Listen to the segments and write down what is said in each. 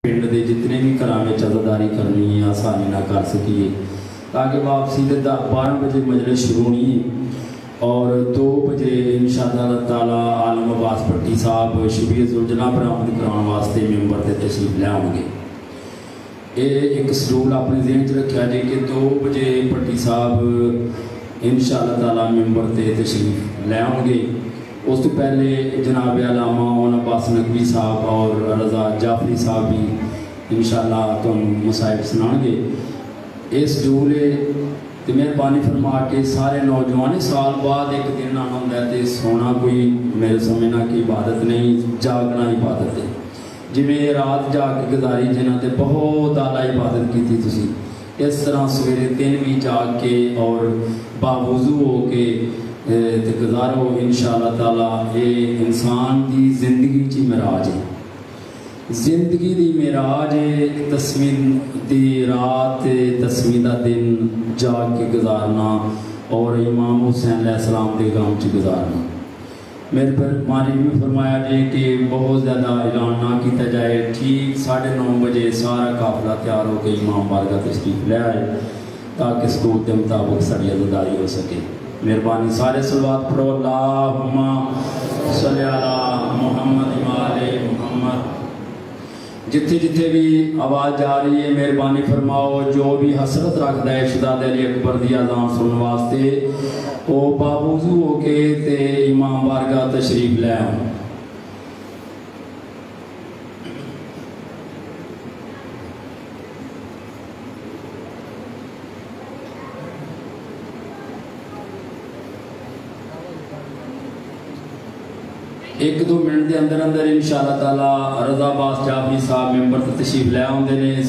पिंड के जितने भी घर में अज़ादारी करनी है आसानी ना कर सकीए, ताकि वापसी के 12 बजे मजलिस शुरू होनी है और 2 बजे इंशाअल्लाह ताला आलम अब्बास भट्टी साहब शबीर जुलजना बरामद कराने वास्ते मैंबर से तशरीफ ले आएंगे। ये एक शेड्यूल अपने जहन च रखा जी कि 2 बजे भट्टी साहब इंशाअल्लाह ताला मैंबर से तशरीफ ले आएंगे। उस तो पहले जनाब अलामा मौलाना अब्बास नकवी साहब और रज़ा जाफरी साहब भी इंशाअल्लाह तुम मुसाहिब सुनाएंगे। इस शेड्यूल तो मेहरबानी फरमा के सारे नौजवान साल बाद एक दिन आना होंगे तो सोना कोई मेरे समझना की इबादत नहीं, जागना इबादत है। जिमें रात जाग के गुजारी जिन्हों ने बहुत आला इबादत की थी तुसी, इस तरह सवेरे 3 भी जाग के और बावजू हो के गुजारो इंशाअल्लाह ताला। ये इंसान की जिंदगी ची मिराज है, जिंदगी की मिराज है। 10वीं दी रात 10वीं का दिन जाग के गुजारना और इमाम हुसैन अलैहिस्सलाम के गाँव च गुजारना। मेरे पर मारी भी फरमाया जी कि बहुत ज़्यादा ऐलान ना किया जाए। ठीक 9:30 बजे सारा काफिला तैयार होकर इमाम बारगाह तशरीफ ले आए ताकि स्कूल के मुताबिक साड़ी अज़ादारी हो सके। मेहरबानी सारे सलवात पढ़ो, अल्लाहुम्मा सल्ली अला मुहम्मद व आले मुहम्मद। जिथे जिथे भी आवाज़ जा रही है मेहरबानी फरमाओ, जो भी हसरत रखता है शुहदाद अली अकबर की अज़ान सुनने वास्ते वो बावजू होके ते इमाम बारगाह तशरीफ ले आए। एक 2 मिनट के अंदर अंदर इंशाअल्लाह ताला रज़ा अब्बास जाफरी साहब मैंबर से तशरीफ ले आते हैं।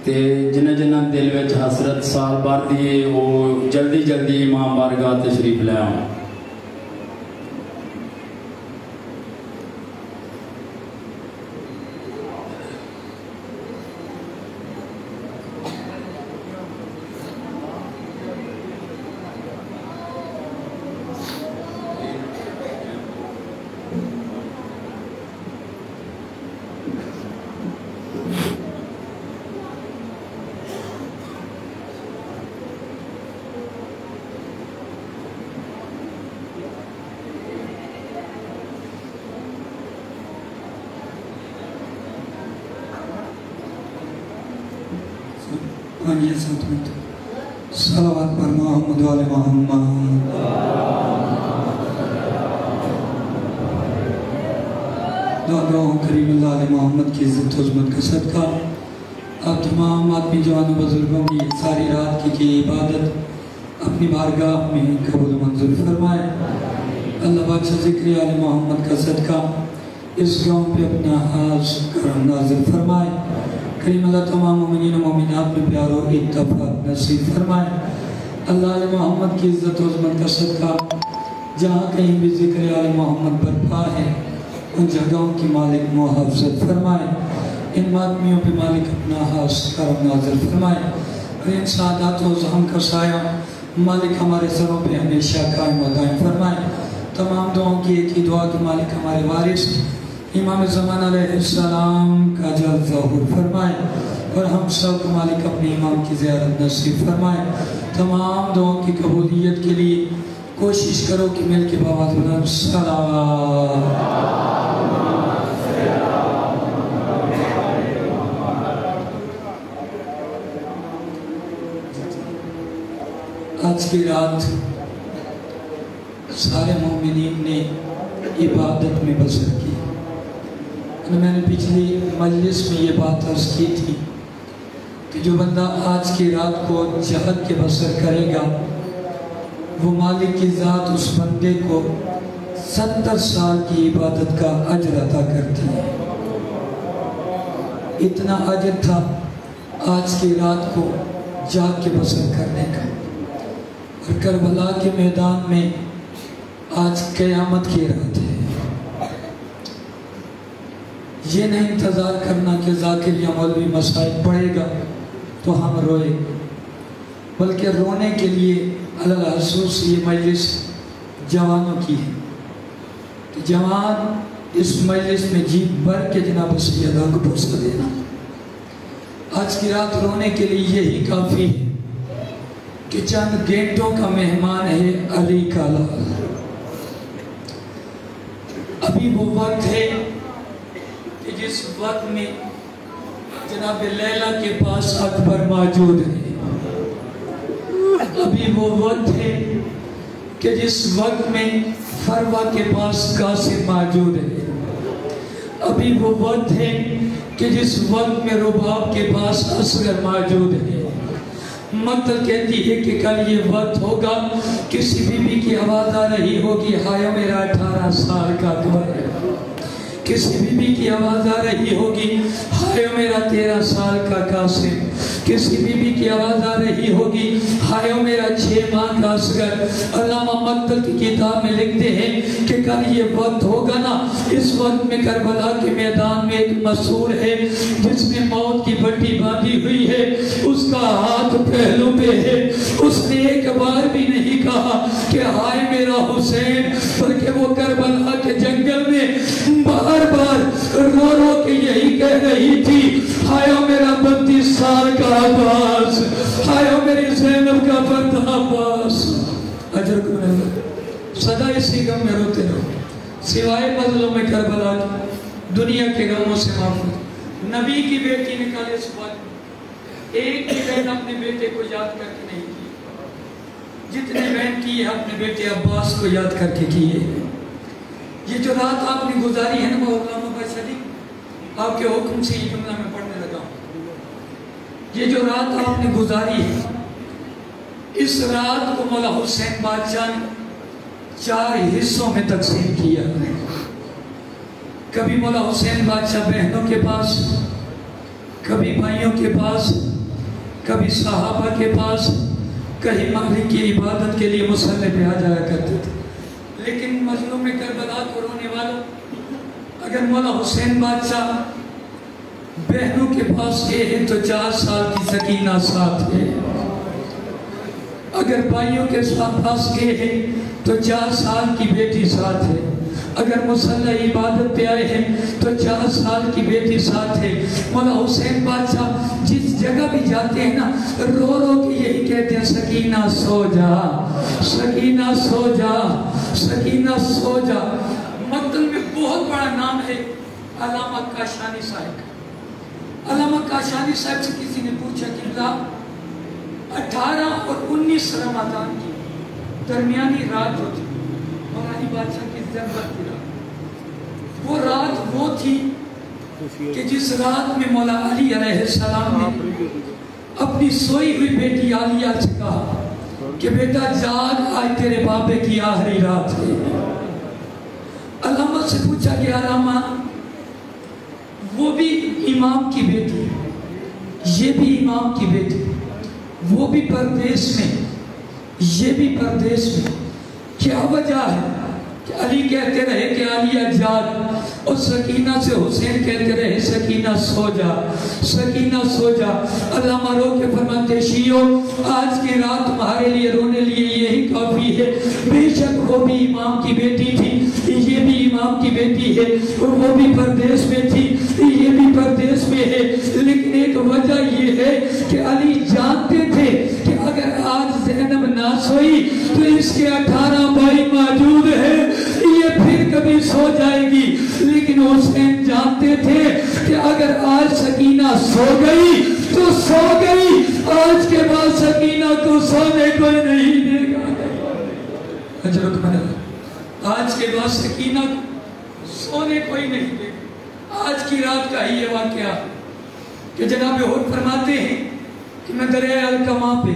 तो जिन्हें जिन्हें दिल में हसरत साल भर दी है वो जल्दी जल्दी इमाम बारगाह तशरीफ ले आए। सलावत पर मोहम्मद वाले मोहम्मद। करीम अल्लाह मोहम्मद की इज्जत उज़्मत का सदका आप तमाम आदमी जवानों बुजुर्गों की सारी रात की इबादत अपनी बारगाह में कबूल मंजूर फरमाए। अल्लाह बादशाह ज़िक्र आले मोहम्मद का सदका इस गाँव पे अपना हाज करम नाज़िल फरमाए। करीम अल्लाह तमाम मोमिनीन व मोमिनात में प्यारो इत्तफ़ाक़ नसीब फरमाए। अल्लाह मोहम्मद की इज़्ज़त उज़्मत का सदका जहाँ कहीं भी ज़िक्र आले मोहम्मद बरपा है उन जगहों की मालिक मुहफ़्फ़ज़त फरमाए। इन आदमियों पे मालिक अपना हास करम नाज़िल फरमाए और इन सादात व ज़हम का साया मालिक हमारे सरों पे हमेशा कायम व दायम फरमाए। तमाम दुआओं की एक ही दुआ कि मालिक हमारे वारिस इमाम ज़मान अलैहिस्सलाम का जल्द ज़हूर फरमाए और हम सब को मालिक अपने इमाम की ज़ियारत नसीब फरमाए। तमाम दुआओं की कबूलियत के लिए कोशिश करो कि मिल के बाबा बुलंद सलावत। आज की रात सारे मोमिनीन ने इबादत में बसर की। मैंने पिछली मजलिस में ये बात अर्ज़ की थी कि जो बंदा आज की रात को जहद के बसर करेगा वो मालिक की ज़ात उस बंदे को 70 साल की इबादत का अजर अता करती है। इतना अजर था आज की रात को जाग के बसर करने का। और करबला के मैदान में आज क़यामत की रात है। ये नहीं इंतज़ार करना कि ज़ाकिर या मौलवी मसाइल पढ़ेगा तो हम रोए, बल्कि रोने के लिए अलग-अलग ये मजलिस जवानों की है कि जवान इस मजलिस में जी भर के जनाब सैयदा को पुरस्कार देना। आज की रात रोने के लिए यही काफ़ी है कि चंद घंटों का मेहमान है अली का लाल। अभी वो वक्त है कि जिस वक्त में जनाब लैला के पास अकबर मौजूद है। अभी वो वक्त है कि जिस वक्त में फरवा के पास कासिम मौजूद है। अभी वो वक्त है कि जिस वक्त में रुबाब के पास असगर मौजूद है। मतलब कहती है कि कल ये वक्त होगा, किसी बीबी की आवाज़ आ रही होगी, हाय मेरा 18 साल का अकबर है। किसी बीबी की आवाज़ आ रही होगी, हाय मेरा 13 साल का कासिम। किसी बीबी की आवाज़ आ रही होगी, हाय मेरा 6 माह का असगर। अल्लामा मक्तल की किताब में लिखते हैं कि कल ये वक्त होगा ना, इस वक्त में करबला के मैदान में एक मसूर है जिसने मौत की पट्टी बांधी हुई है, उसका हाथ पहलू पे है। उसने एक बार भी नहीं कहा कि हाय मेरा हुसैन, बल्कि वो करबला के जंगल में बार बार रो रो के यही कह रही थी, हाय मेरा 32 साल का अब्बास, हाय मेरी ज़ैनब का पर्दा अब्बास। अजर को सदा इसी गम में रोते रहो, सिवाय मजलूम में करबला दुनिया के गमों से महफूज। नबी की बेटी ने कल इस वक्त एक भी बहन अपने बेटे को याद करके नहीं की, जितने बहन की है अपने बेटे अब्बास को याद करके किए। ये जो रात आपने गुजारी है ना मौलाना शरीफ, आपके हुक्म से ये जुमला में पढ़ने लगा हूँ। ये जो रात आपने गुजारी है, इस रात को मौला हुसैन बादशाह ने 4 हिस्सों में तकसीम किया। कभी मौला हुसैन बादशाह बहनों के पास, कभी भाइयों के पास, कभी सहाबा के पास, कहीं मालिक की इबादत के लिए मुसल्ले पे आ जाया करते थे। लेकिन मजलूम में करबला को रोने वालों, अगर मौला हुसैन बादशाह बहनों के पास गए हैं तो 4 साल की सकीना साथ है। अगर भाइयों के पास गए हैं तो 4 साल की बेटी साथ है। अगर मुसल्ला इबादत पे आए हैं तो 4 साल की बेटी साथ है। मौला हुसैन बादशाह जिस जगह भी जाते हैं ना, रो रो के यही कहते हैं, सकीना सो जा, सकीना सो जा, सकीना सो जा। मक्तल में बहुत बड़ा नाम है अल्लामा काशानी साहब का। अल्लामा काशानी साहब से किसी ने पूछा कि 18 और 19 रमज़ान की दरमियानी रात होती, मौलानी बादशाह की ज़रूरत की रात, वो रात वो थी कि जिस रात में मौला अली अलैहिस्सलाम ने अपनी सोई हुई बेटी आलिया से कहा कि बेटा जाग, आज तेरे बाबे की आखिरी रात है। अल्लामा से पूछा कि अल्लामा, वो भी इमाम की बेटी, ये भी इमाम की बेटी, वो भी परदेश में, ये भी परदेश में, क्या वजह है? कि अली कहते रहे कि आलिया जाग, और सकीना से हुसैन कहते रहे सकीना सो जा, सकीना सो जा। अल्लामा रो के फरमाते, शियो आज की रात तुम्हारे लिए रोने लिए यही काफ़ी है। बेशक वो भी इमाम की बेटी थी, ये भी इमाम की बेटी है, और वो भी परदेश में थी, ये भी परदेश में है। लेकिन एक वजह ये है कि अली जानते थे कि अगर आज ज़ैनब ना सोई तो इसके 18 भाई मौजूद है, ये फिर कभी सो जाएगी। लेकिन हुसैन जानते थे कि अगर आज सकीना सो गई तो सो गई, आज के बाद सकीना को सोने कोई नहीं देगा। आज के बाद सकीना को सोने कोई नहीं देगा। आज की रात का ही ये वाकया कि जनाब हुर फरमाते हैं कि मैं दरिया अलकमा पे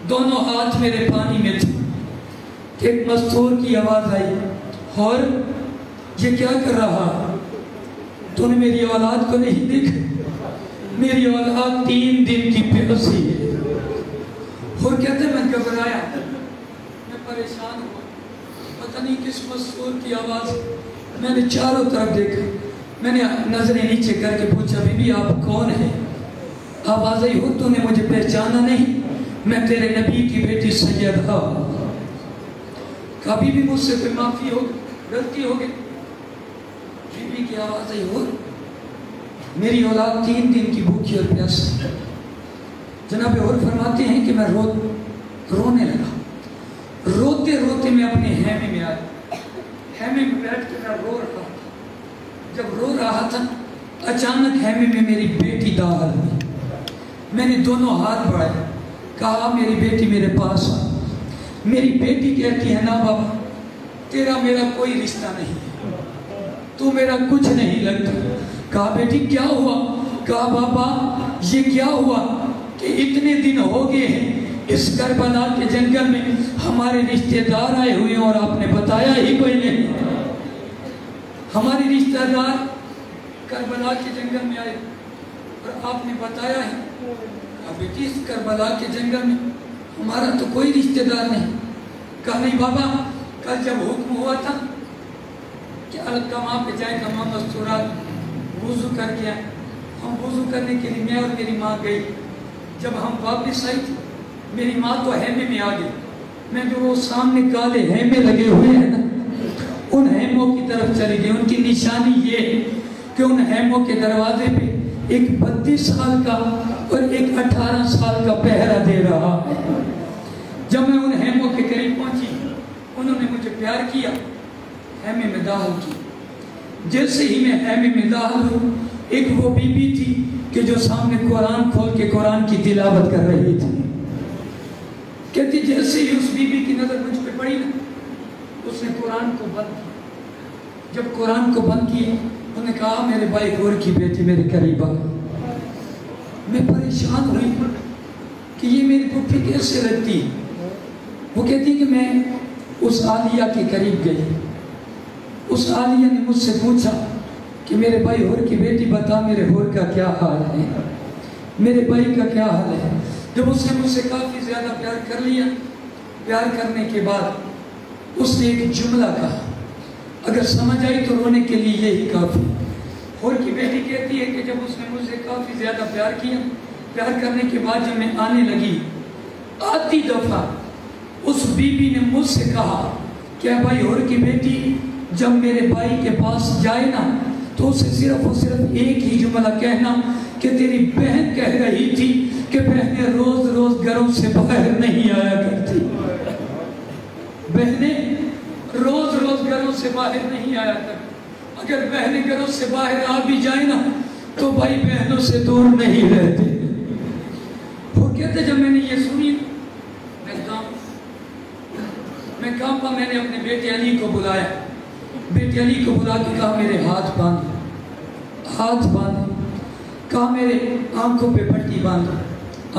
दोनों हाथ मेरे पानी में थे कि एक मस्तूर की आवाज़ आई, और ये क्या कर रहा, तूने मेरी औलाद को नहीं देखा? मेरी औलाद 3 दिन की प्यासी है। और कहते मैं घबराया, मैं परेशान हुआ, पता नहीं किस मस्तूर की आवाज़। मैंने चारों तरफ देखा, मैंने नजरें नीचे करके पूछा, बीबी आप कौन है? आवाज़ आई, हो तूने मुझे पहचाना नहीं? मैं तेरे नबी की बेटी सैयदा। कभी भी मुझसे कोई माफ़ी हो, गलती हो गई बीबी की आवाज़ आई, और मेरी औलाद 3 दिन की भूखी और प्यासी। जनाब और फरमाते हैं कि मैं रोने लगा। रोते रोते मैं अपने हैमे में आया। हैमे में बैठ के मैं रो रहा था। जब रो रहा था अचानक हैमे में मेरी बेटी दाखिल हुई। मैंने दोनों हाथ बढ़ाए, कहा मेरी बेटी मेरे पास आ। मेरी बेटी कहती है, ना बाबा तेरा मेरा कोई रिश्ता नहीं है, तू मेरा कुछ नहीं लगता। कहा बेटी क्या हुआ? कहा बाबा ये क्या हुआ कि इतने दिन हो गए हैं इस करबला के जंगल में हमारे रिश्तेदार आए हुए हैं और आपने बताया ही कोई नहीं। हमारे रिश्तेदार करबला के जंगल में आए और आपने बताया है। अब बेटी इस करबला के जंगल में हमारा तो कोई रिश्तेदार नहीं। कहा नहीं बाबा, कल जब हुक्म हुआ था कि अलकमा पे जाए कमा मस्तूरात वुजू करके आए, हम वुजू करने के लिए मैं और मेरी माँ गई। जब हम वापस आई थी मेरी माँ तो हैमे में आ गई। मैं जो वो सामने काले हैमे लगे हुए हैं ना, उन हैमों की तरफ चली गई। उनकी निशानी ये है कि उन हैमों के दरवाजे पे एक 32 साल का और एक 18 साल का पहरा दे रहा है। जब मैं उन हैमों के करीब पहुंची, उन्होंने मुझे प्यार किया, हैमे में दाखिल की। जैसे ही मैं हैमे में दाखिल हुई, एक वो बीबी थी कि जो सामने कुरान खोल के कुरान की तिलावत कर रही थी। कहती जैसे ही उस बीबी की नजर मुझ पे पड़ी ना, उसने कुरान को बंद किया। जब कुरान को बंद किया, उन्होंने कहा मेरे भाई गौर की बेटी मेरे करीब आ। मैं परेशान हुई कि ये मेरी पुप्पी कैसे लगती। वो कहती कि मैं उस आलिया के करीब गई। उस आलिया ने मुझसे पूछा कि मेरे भाई होर की बेटी बता मेरे होर का क्या हाल है, मेरे भाई का क्या हाल है। जब उसने मुझसे काफ़ी ज़्यादा प्यार कर लिया, प्यार करने के बाद उसने एक जुमला कहा, अगर समझ आई तो रोने के लिए यही काफ़ी। होर की बेटी कहती है कि जब उसने मुझसे काफ़ी ज़्यादा प्यार किया, प्यार करने के बाद जब मैं आने लगी, आधी दफ़ा उस बीबी ने मुझसे कहा क्या भाई होर की बेटी जब मेरे भाई के पास जाए ना तो उसे सिर्फ और सिर्फ एक ही जुमला कहना कि तेरी बहन कह रही थी कि बहनें रोज रोज घरों से बाहर नहीं आया करती, बहनें रोज रोज घरों से बाहर नहीं आया करती। अगर बहनें घरों से बाहर आ भी जाए ना तो भाई बहनों से दूर नहीं रहते। वो कहते जब मैंने ये सुनी मैं कांपा। मैंने अपने बेटे अली को बुलाया, बेटे अली को बुला के कहा मेरे हाथ बांधो, हाथ बांधे। कहा मेरे आंखों पे पट्टी बांधो,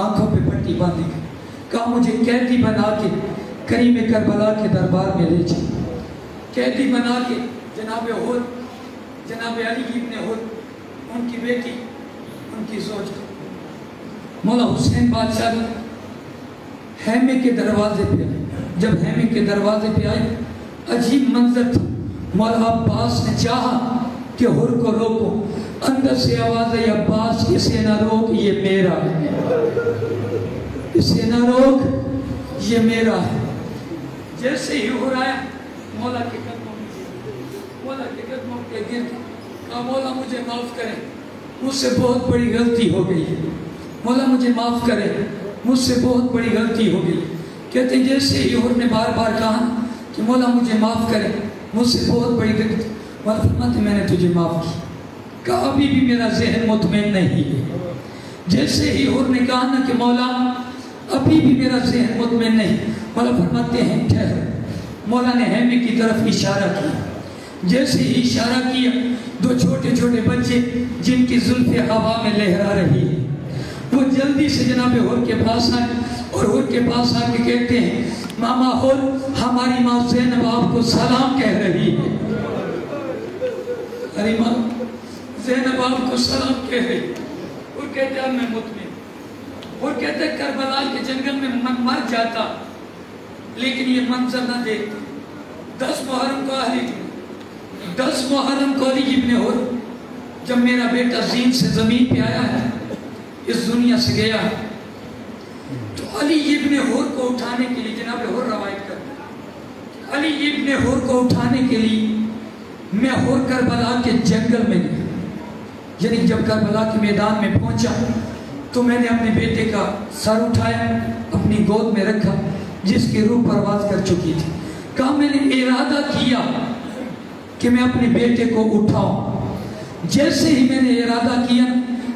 आंखों पे पट्टी बांधी। कहा मुझे कैदी बना के करीम करबला के दरबार में ले जाओ। कैदी बना के जनाब होर, जनाब अली इब्ने होर, उनकी बेटी, उनकी सोच मौला हुसैन बादशाह हैमे के दरवाजे पे आए। जब हैमे के दरवाजे पे आए, अजीब मंजर था। मौला अब्बास ने चाहा कि हुर को रोको, अंदर से आवाज आई अब्बास इसे ना रोक, ये मेरा है, इसे ना रोक, ये मेरा है। जैसे ही हुर आया मौला के कदमों में, मौला के कदमों के गिर कहा मौला मुझे माफ करें, मुझसे बहुत बड़ी गलती हो गई है, मौला मुझे माफ करें, मुझसे बहुत बड़ी गलती हो गई। कहते जैसे ही हुर ने बार बार कहा कि मौला मुझे माफ करें, मुझसे बहुत बड़ी गलती, मौला फरमाते मैंने तुझे माफ की। कहा अभी भी मेरा ज़हन मुतमईन नहीं है। जैसे ही हुर ने कहा ना कि मौला अभी भी मेरा ज़हन मुतमईन नहीं, मौला फरमाते हैं ठहर। मौला ने हैमे की तरफ इशारा किया। जैसे ही इशारा किया, दो छोटे छोटे बच्चे जिनकी जुल्फ़े हवा में लहरा रही है, वो जल्दी से जनाब हुर के पास आए और हुर के पास आके कहते हैं मामा हुर हमारी माँ ज़ैनब आपको सलाम कह रही है। अरे माँ ज़ैनब आपको सलाम कह रही। और कहते हैं मैं मुतमिन। और कहते हैं करबला के जंगल में मैं मर जाता लेकिन ये मंजर ना देखता। 10 मुहर्रम को अली, 10 मुहर्रम को अली इब्ने हुर, जब मेरा बेटा जीन से ज़मीन पे आया है, इस दुनिया से गया है, तो अली इब्ने हुर को उठाने के लिए, जनाब हुर रवायत करते हैं, अली इब्ने हुर को उठाने के लिए मैं और करबला के जंगल में गया। यानी जब करबला के मैदान में पहुंचा तो मैंने अपने बेटे का सर उठाया, अपनी गोद में रखा, जिसकी रूह परवाज कर चुकी थी। कहा मैंने इरादा किया कि मैं अपने बेटे को उठाऊं। जैसे ही मैंने इरादा किया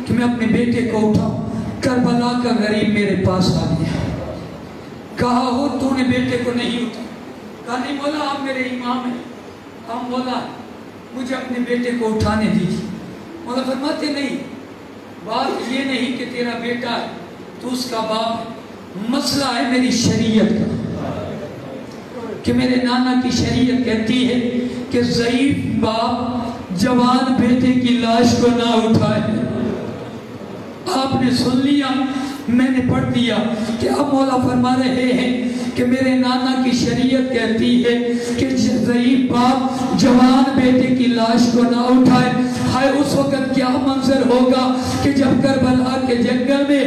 कि मैं अपने बेटे को उठाऊं, करबला का गरीब मेरे पास आ गया। कहा हो तूने बेटे को नहीं उठा? कहा नहीं बोला, आप मेरे इमाम हैं। हम बोला मुझे अपने बेटे को उठाने दीजिए। मौला फरमाते नहीं, बात ये नहीं कि तेरा बेटा है तो उसका बाप है, मसला है मेरी शरीयत का, कि मेरे नाना की शरीयत कहती है कि ज़ईफ बाप जवान बेटे की लाश को ना उठाए। आपने सुन लिया, मैंने पढ़ दिया कि अब मौला फरमा रहे हैं कि मेरे नाना की शरीयत कहती है कि ज़ईफ बाप जवान बेटे की लाश को ना उठाए। हाय उस वक्त क्या मंजर होगा कि जब करबला के जंगल में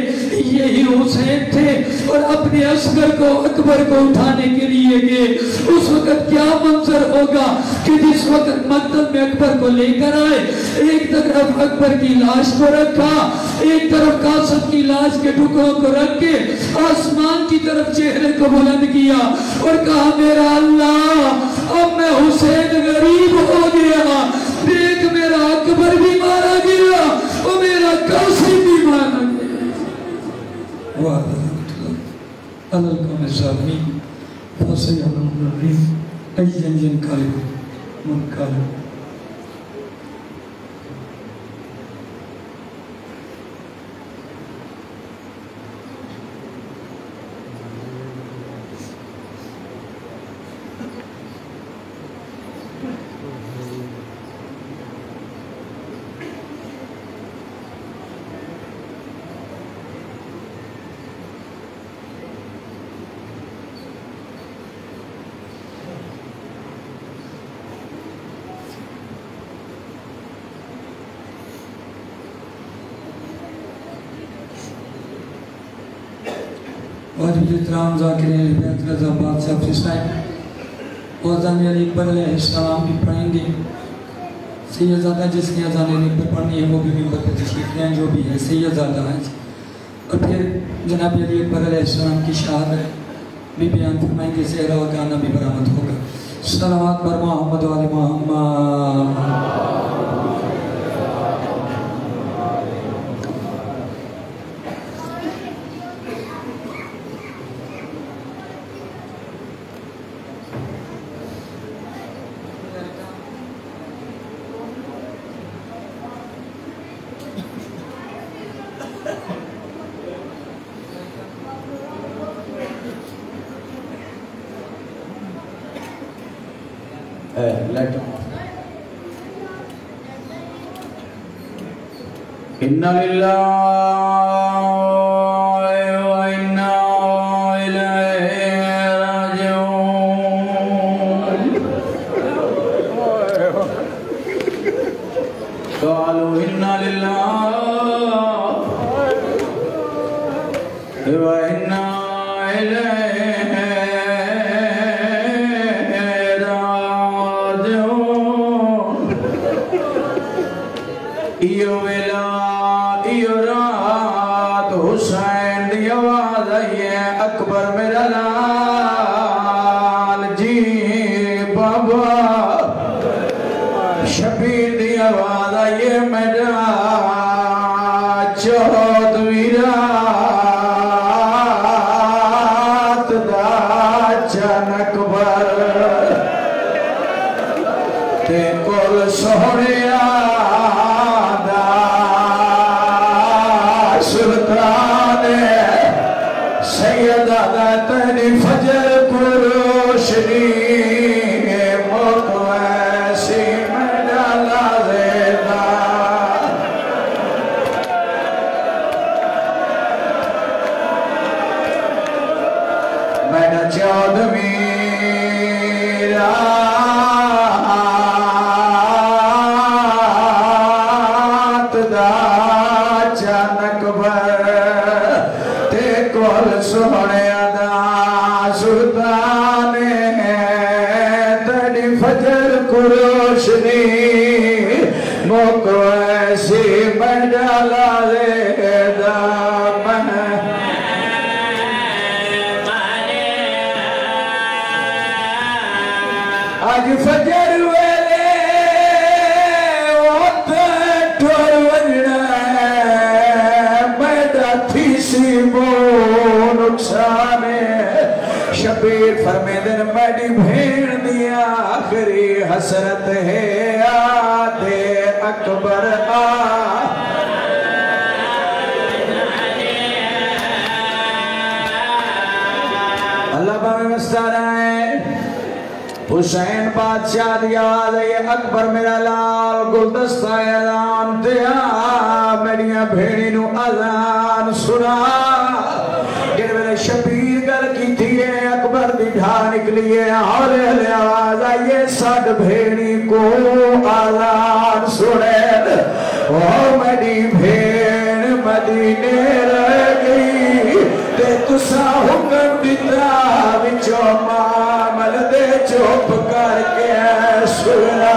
यही हुसैन थे और अपने असगर को अकबर को उठाने के लिए गए। उस वक्त क्या मंजर होगा कि जिस वक्त मकतल में अकबर को लेकर आए, एक तरफ अकबर की लाश को रखा, एक तरफ कासिम की लाश के टुकड़ों को रख के आसमान की तरफ चेहरे को बुलंद किया और कहा मेरा अल्लाह अब मैं हुसैन गरीब हो गया, देख मेरा अकबर भी मारा गया और मेरा कासिम भी मारा गया। वाह अल्लाह का मसामी फसे अल्लाह अय्यन जन काले मन काले। वाजिब ज़ाकिर रज़ा बादशाह फिस्ताई और अज़ान अकबर अलैहिस्सलाम भी पढ़ेंगे। सैयदज़ादा जिसने अज़ान अकबर पढ़नी है वो भी मिंबर पर तशरीफ़ लें, जो भी है सैयदज़ादा है। और फिर जनाब अली अकबर अलैहिस्सलाम की शहादत भी बयान फरमाएंगे, सेहरा व गाना भी बरामद होगा। सलावत बर मोहम्मद व आले मोहम्मद। इन्ना लिल्लाहि व इन्ना इलैहि राजिऊन। क़ालू इन्ना लिल्लाहि व इन्ना इलैहि राजिऊन। इयो वेला इयो रात हुसैन दी आवाज़ आई है, अकबर मेरा लाल जी बाबा। शबीर दी आवाज़ आई है, मेरा 14वीं रात दा चन अकबर ते कोल सोहणिया सैयदा तेरी फजर को रोशनी मौत ऐसी मेरा लाज़ेदा। मेरा 14वीं रात दा चन अकबर सोहने सुल्तान तेरी फजर को रोशनी आज फजर वेले ठोर वजना मैदा थी सी वो नुकसान शबीर फरमेदन मैडी भेड़ दिया आखिरी हसरत है आदे अकबर आ अल्लाह पावे मस्तारा है हुसैन बादशाह याद है अकबर मेरा लाल गुलदस्ता ऐलान दिया मेरिया भेड़ी नु अजान सुना जिस वेले शबीर गल की थी अकबर दी ढा निकली है हौले हौले आवाज आई साड भेड़ी को अजान सुने ओ मेरी भेड़ मदीने रह गई ते तुसा हुक्म दिता विचो मामल दे चुप करके सुना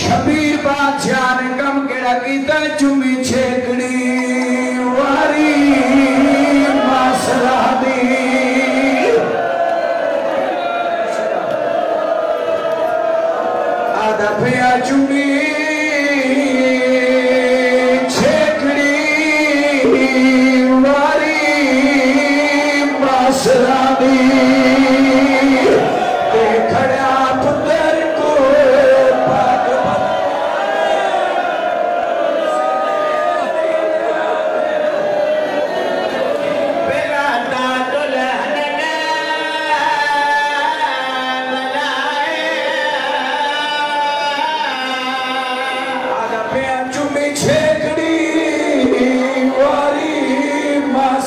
शबीर बादशाह ने कम केड़ा कीता चुमी छेकड़ी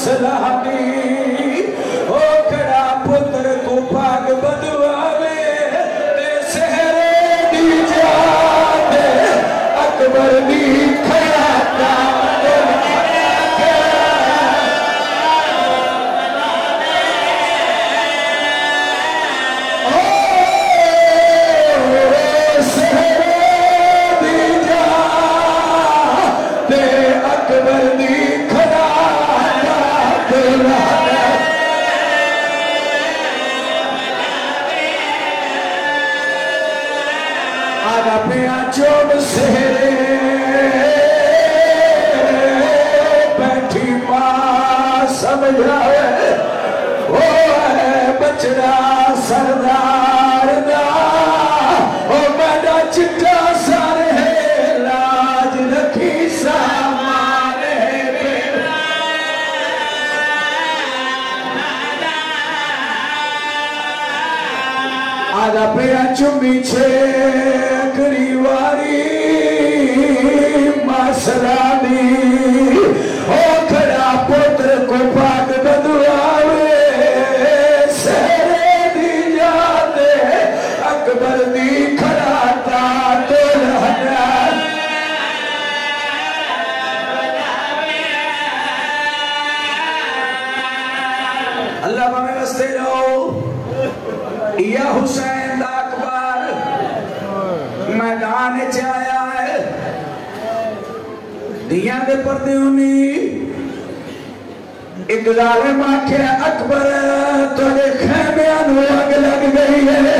मसला दी ओ खड़ा पुत्र को भाग बदवावे ते सहरे दी जात अकबर दी खयाता चोब सेरे बैठी मां समझावे ओ है बचड़ा सरदार दा ओ मेरा चिट्टा सर है लाज रखी सामाने पे आधा पिया चुम्मी छे मसलानी ओ खड़ा पुत्र को भाग बदवावे सहरे दी याद अकबर दी खड़ाता तो रहना अल्लाह में वस्ते रहो या हुसैन दा अकबर मैदान च आया है दिया दे पर्दे उनी एक जालिम आखे अकबर तुझे खैमिया नूं अग लग गई है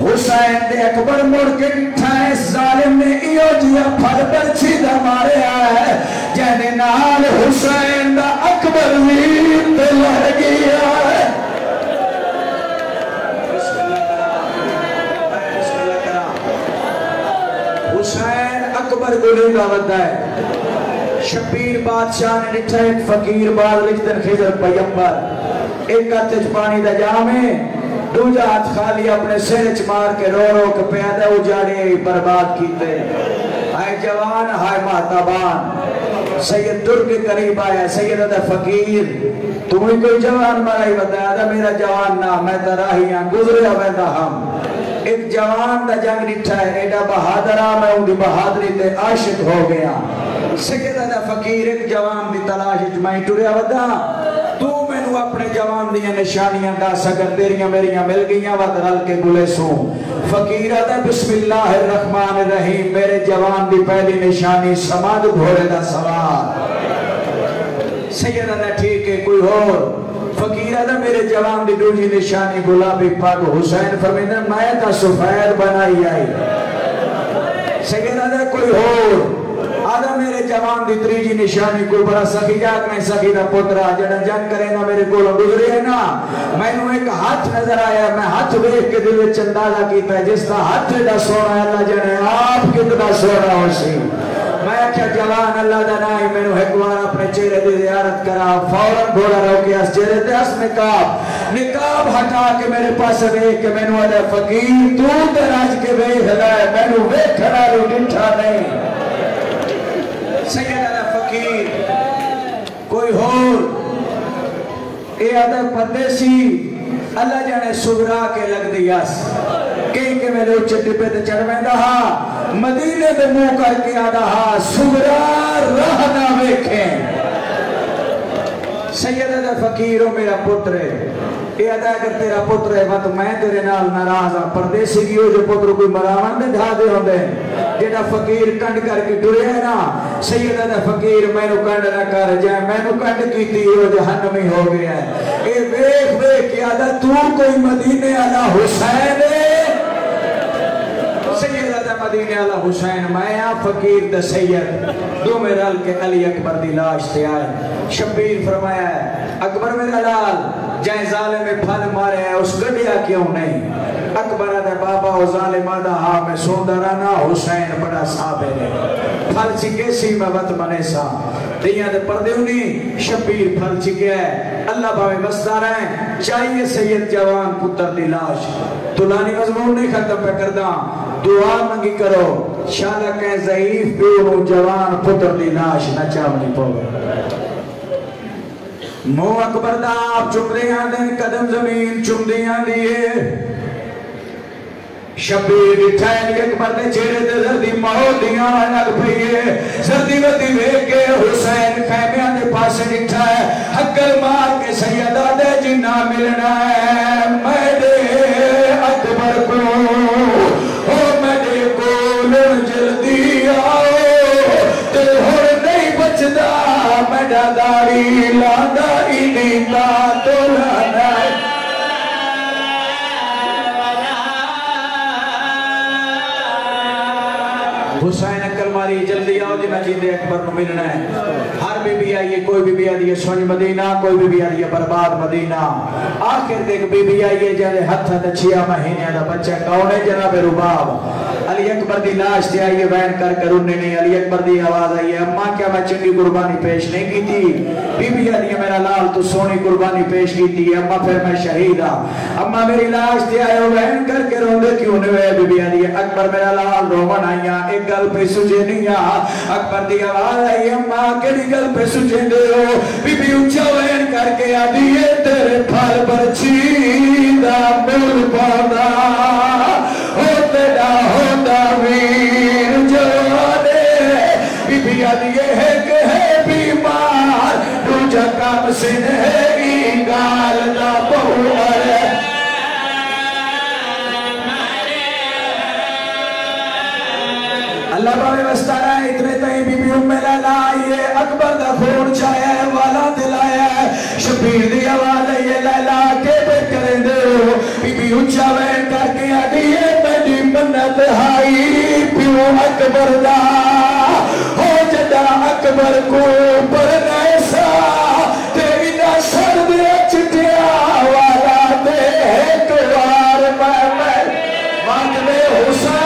हुसैन दे अकबर मुड़ के डिठा इस जालिम ने इहो जिहा फल बरछी दा मारिया है जैने नाल हुसैन दा अकबर वीर ते लड़ गया है हुसैन अकबर गोली का वदा है शबीर बादशाह ने डिठा एक फकीर बाद लिखते खिजर पैगंबर एक हाथ च पानी दा जाम है दूजा हाथ खाली अपने सिर च मार के रो रो के पैदा उजाड़े बर्बाद कीते हाय जवान हाय माताबान सैयद दुर के करीब आया सैयद अदा फकीर तुम्हें कोई जवान मराई बताया मेरा जवान ना मैं तो राहियां गुजरे वेंदा हम एक जवान दा जंग डिठा है एडा बहादुर आ मैं उनकी बहादुरी ते आशिक हो गया सैयद दा फकीर एक जवान दी तलाश च मैं टुरिया वदा तू मैनू अपने जवान दी निशानियां दस अगर तेरियां मेरियां मिल गईयां वद रल के गुले सू फकीर दा बिस्मिल्लाहिर रहमानिर रहीम मेरे जवान दी पहली निशानी समाद घोड़े दा सवार सैयद दा ठीक है कोई और फकीर दा मेरे जवान दी दूजी निशानी गुलाबी पग हुसैन फरमांदे मैं ता सफेद बनाई आई सैयद दा कोई और आदा मेरे जवान दी तीजी निशानी कोई बड़ा सखी जात में सखी दा पुत्रा जड़ा जंग करेगा मेरे कोल गुजरे है ना मैनू एक हाथ नजर आया मैं हाथ देख के दिल विच अंदाजा कीता जिसदा हाथ दा सोना अल्लाह जाने आप कितना सोना होसी मैं क्या जवान अल्लाह दा नाम मैनू एक बार अपने चेहरे दी जियारत करा फौरन घोड़ा रोके इस चेहरे ते हस निकाब हटा के मेरे पास देख के मैनू आदा फकीर तू ते राज के वेख ले मैनू वेखना ली डिठा नहीं सैयद फकीर कोई होर ए आदा परदेसी अल्लाह जाने सुगरा के लग दियास कई के मेरे उच्चे टिब्बे ते चढ़ वेंदा हा मदीने दे मुंह करके आदा हा सुगरा राह ना वेखे सैयद फकीर ओ मेरा पुत्र है ये अदा अगर तेरा पुत्र है मत मैं तेरे नाल नाराज हां परदेसी की जो पुत्र कोई मरावन दे ढा दे होंदे जेड़ा फकीर कंड करके टुरे है ना सैयद दा फकीर मैनू कंड ना कर जाए मैनू कंड कीती ओ जहन्नमी हो गया है ए देख देख के आदा तू कोई मदीने वाला हुसैन है सैयद दा मदीने वाला हुसैन मैं आ फकीर दा सैयद दो में रल के अली अकबर दी लाश ते आए शबीर फरमाया अकबर मेरा लाल जय जालिम फल मारे है उस गड्डिया क्यों नहीं अकबर दे बाबा ओ जालिमा दा हां मैं सोंदा रहना हुसैन बड़ा साबे ने फल चिके सी मैं वत मने सा दिया दे पर्दे उनी शबीर फल चिके अल्लाह भावे बसदा रहे चाहिए सैयद जवान पुत्र दी लाश तुलानी मजमून नहीं खत्म पे करदा दुआ मंगी करो शाला के ज़ईफ प्यो जवान पुत्र दी लाश न चावनी पवे मुंह अकबर दा आप चुमदे आंदे कदम जमीन चुमदे आंदी शबीर डिठा अकबर दे चेहरे ते जर्दी मौत दी आन लग पई है जर्दी वदी वेख के हुसैन खैमियां दे पासे डिठा है हक्कल मार के सैयदा दे जिन्ना मिलना है मेरे अकबर को ओ मेरे कोल जल्दी आओ ते हुण नहीं बचदा मेरा दाढ़ी लांदा इनी दा तोलाना हुसैन अकल मारी जल्दी आओ जी जिंदे अकबर को मिलना है हर बीबी आई है कोई बीबी आई है सुन मदीना कोई बीबी आई है बर्बाद मदीना आखिर देख बीबी आई है जेदे हथ ते 6 महीने दा बच्चा कौन है जनाब रुबाब अली अकबर दी लाश ते आई है वैन कर कर उन्ने नहीं अली अकबर दी आवाज आई है अम्मा क्या मैं चंगी कुर्बानी पेश नहीं की थी बीबी आई है मेरा लाल तू सोनी कुर्बानी पेश की थी अम्मा फिर मैं शहीद हां अम्मा मेरी लाश ते आयो वैन करके रोंदे क्यों ने वे बीबी आई है अकबर मेरा लाल रोवन आईया एक गल पे सुझे नहीं आ अकबर दी आवाज आई अम्मा केड़ी गल पे सुझे दे हो बीबी ऊंचा वैन करके आदी है तेरे फल बरछी दा मुल पादा ओ तेरा होता वीर जोड़े बीबी आदी है कि है बीमार दूजा काम से नहीं गाल दा बहुअर अल्लाह बाबे वस्तारा इतने तई बीबी उम्मे लाला ये अकबर दा फोन छाया है वाला दिलाया है शबीर दी आवाज है ये लाला के पे करेंदे हो बीबी ऊंचा वैन करके आदी है मेरी मन्नत हाई प्यो अकबर दा हो जदा अकबर को पर ऐसा तेरी ना सर दे चिटिया वाला दे एक बार मैं मांग ले हुसैन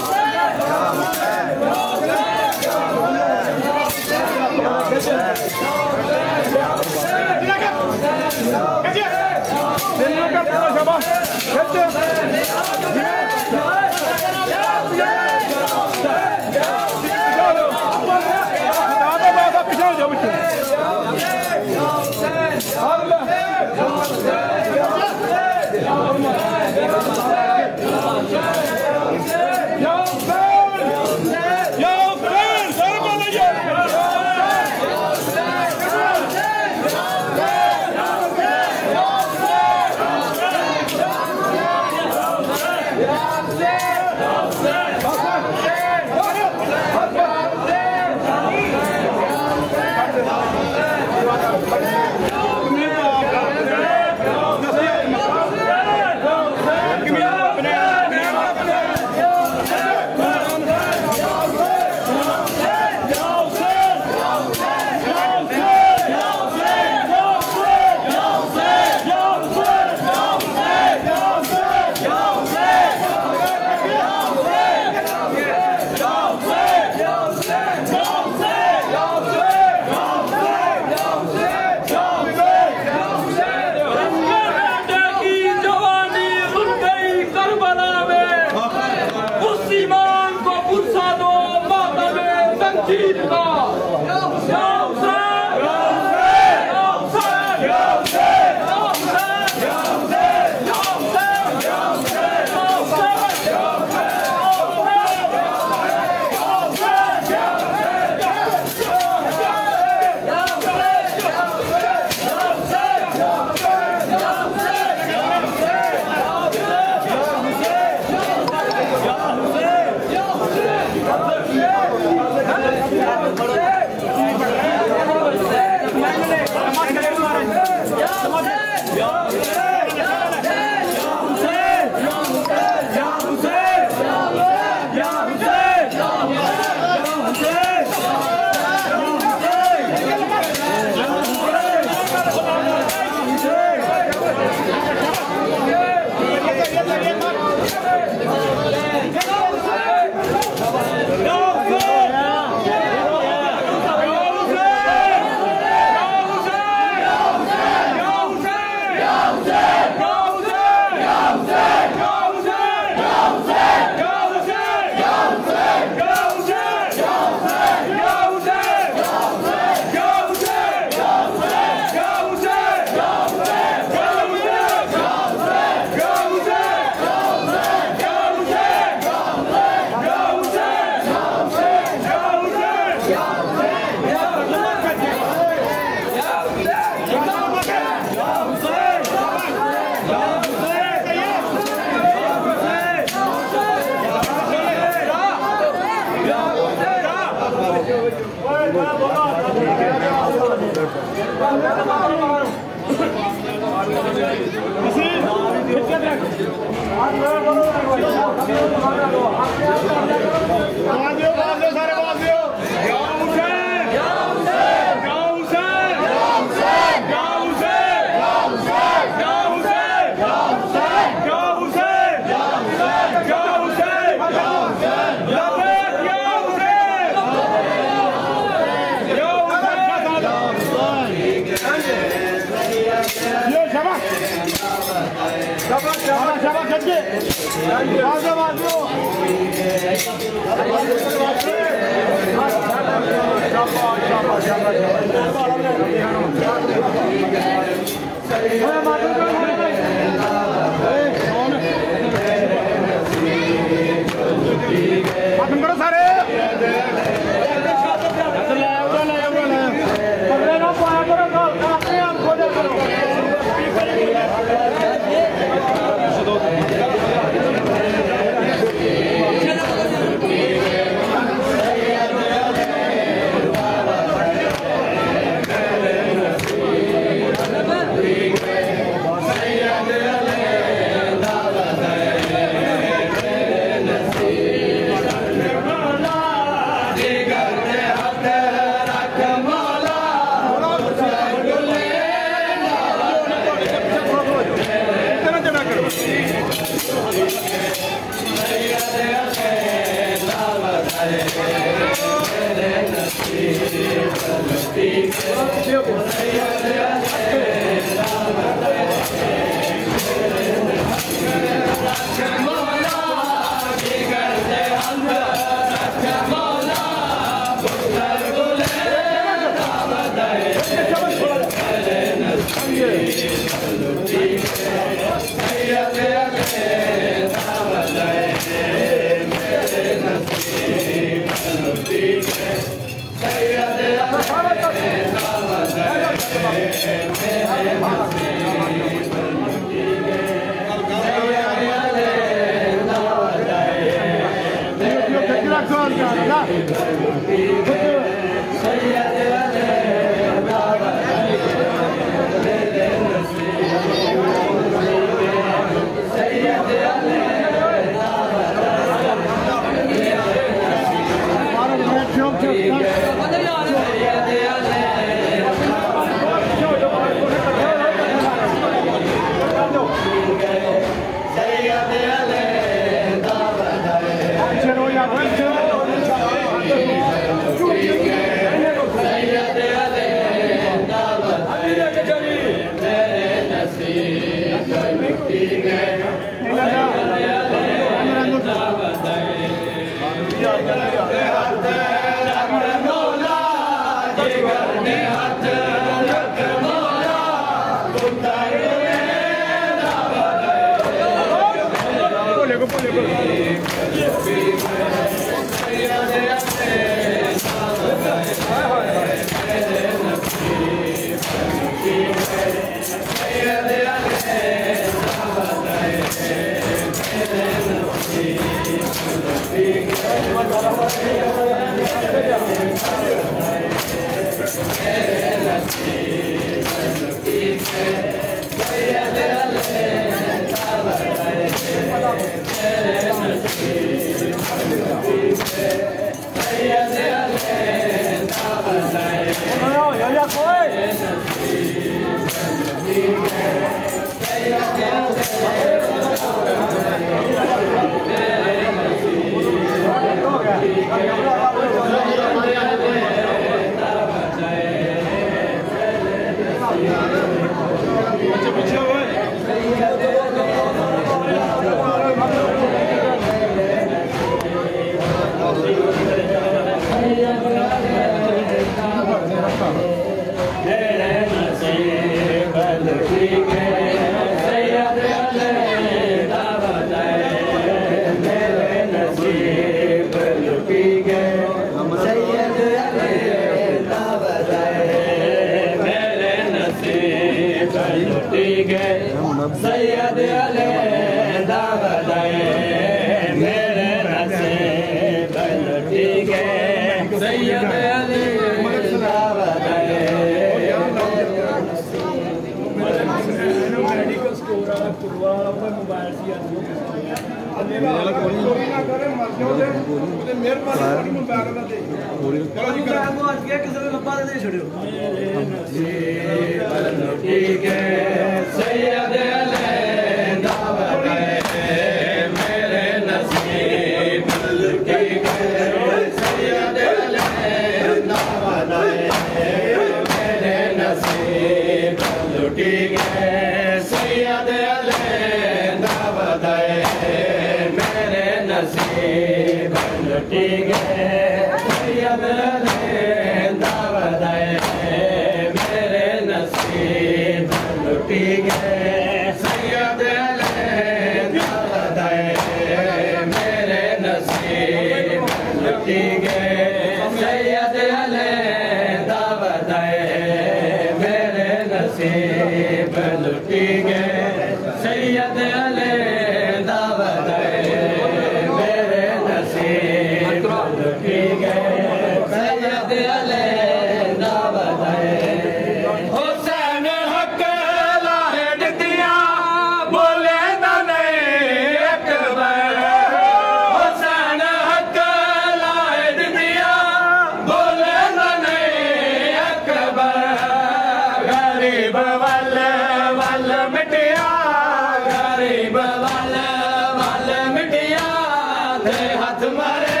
हाथ मारे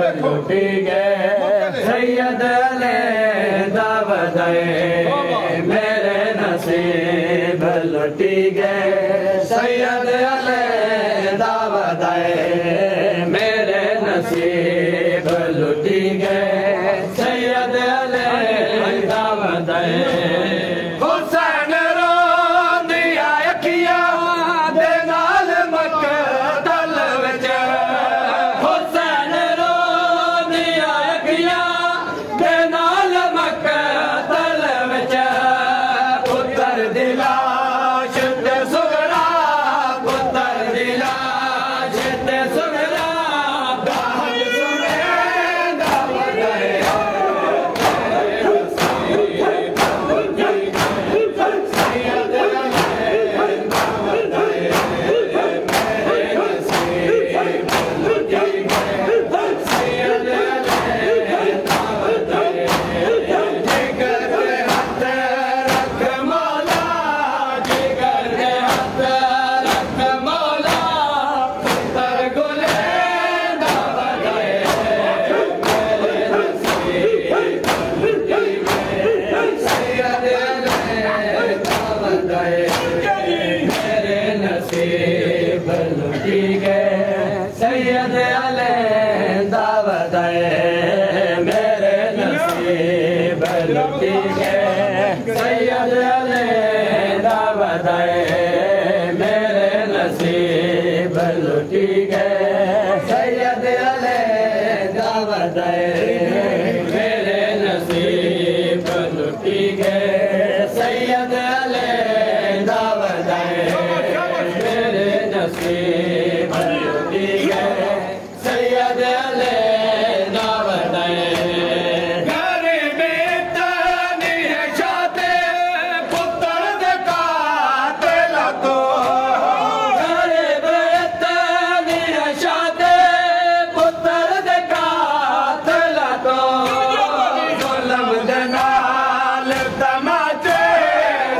लुटी गए सैयद अले दावत मेरे नसीब लुटी गए सैयद अले दावत मेरे नसीब लुटी गए सैयद अले दावत हुसैन रो दिया अखिया दे नाल मकतल विच हुसैन रो दिया अखिया दे नाल मकतल विच पुत्र दी लाश ते सुगड़ा पुत्र दी लाश ते सुगड़ा दाहल सुने सैयद अले दावत मेरे नसीब लुटी गए सैयद अले दावत मेरे नसीब लुटी गए सैयद अले दावत मेरे नसीब लुटी गए सैयद अले दावत मेरे नसीब लुटी गए सैयद अले दावत घर में तनी है शादे पुत्र दे कातिल तो घर में तनी है शादे पुत्र दे कातिल तो जुल्म दे नाल तमाचे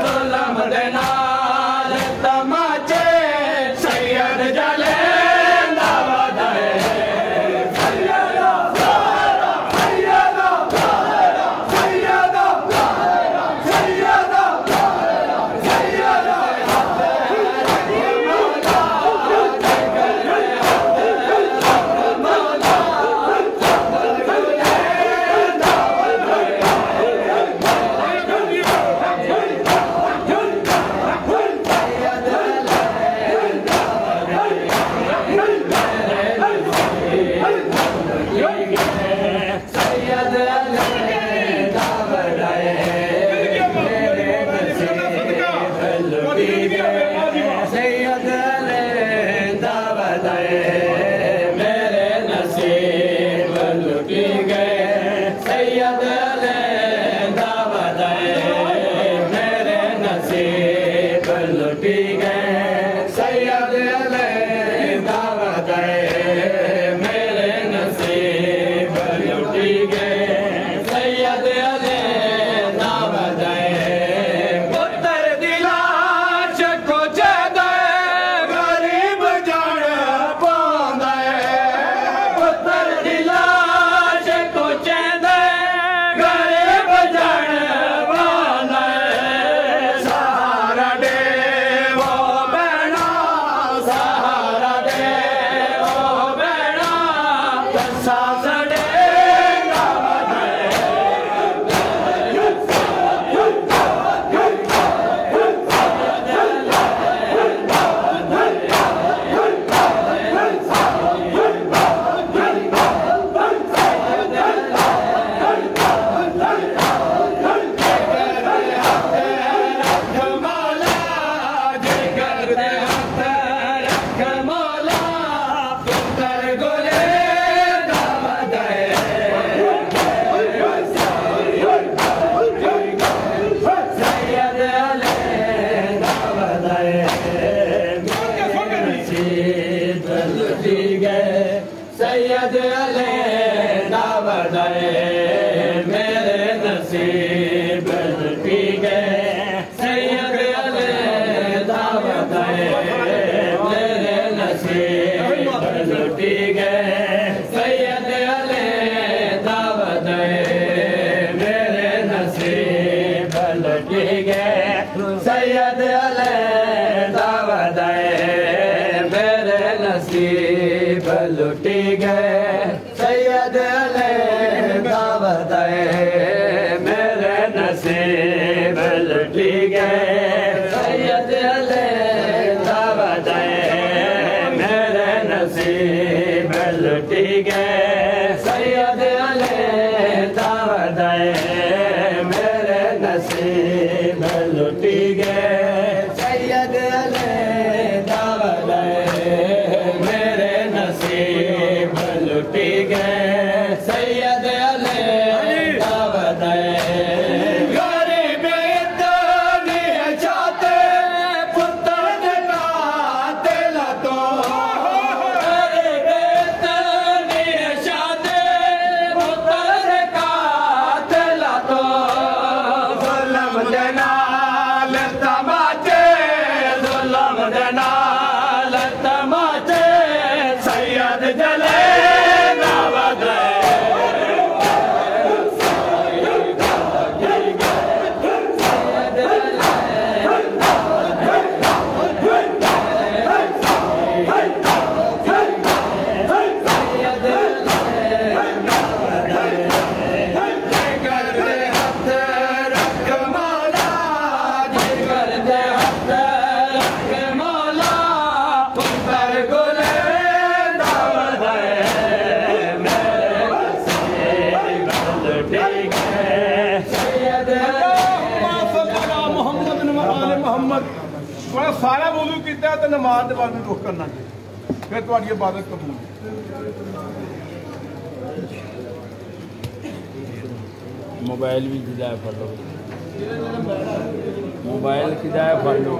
जुल्म दे नाल तमाचे सैयद जले सैयद अले दावत मेरे नसीब लुटी गए सैयद अले दावत मेरे नसीब लुटी गए सैयद अले लुटी गए सैयद अलैहिदा बताए मेरे नसीब लुटी गए सैयद अलैहिदा बताए मेरे नसीब लुटी गए सैयद अलैहिदा बताए मेरे नसीब लुटी गए सैयद अलैहिदा बताए मेरे नसीब लुटी गए सैयद अलैहिदा बताए गरीब इतनी चाहते पुत्र दिखाते लतो गरीब इतनी चाहते पुत्र दिखाते लतो जुल्म दनाल तमाचे जुल्म दनाल तमाचे सैयद जले सारा वजू किया तो नमाज के बाद रुख करना चाहिए फिर तुम्हारी इबादत कबूल मोबाइल भी खिदाया फड़ लो मोबाइल खिदाया फड़ लो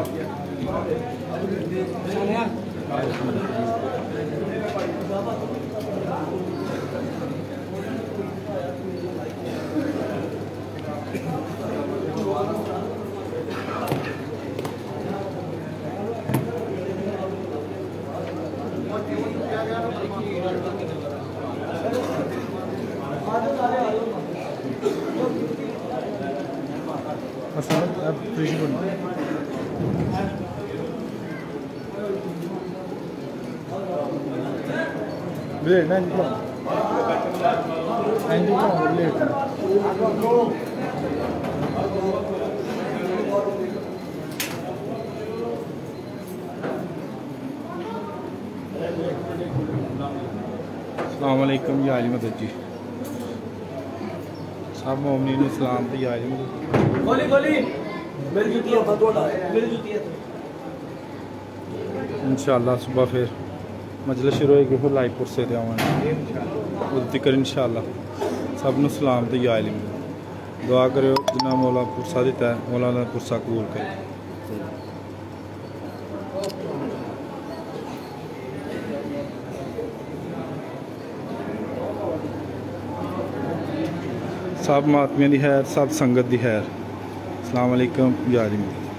अस्सलामुअलैकुम या अली मदद जी सब मोमिनीन इस्लाम ते या अली मदद गोली गोली मेरी जूती है फतवा मेरी जूती है इंशाअल्लाह सुबह फिर मजलिस शुरू होएगी फिर लाइव पुरसे ते आवांगे उस तक इंशाअल्लाह सब नूं सलाम ते या अली मदद दुआ करो जिन्ना मौला पुरसा दिता है मौला ने पुरसा कबूल करे सब मातमियां दी खैर सब संगत दी खैर अस्सलाम वालेकुम या अली मदद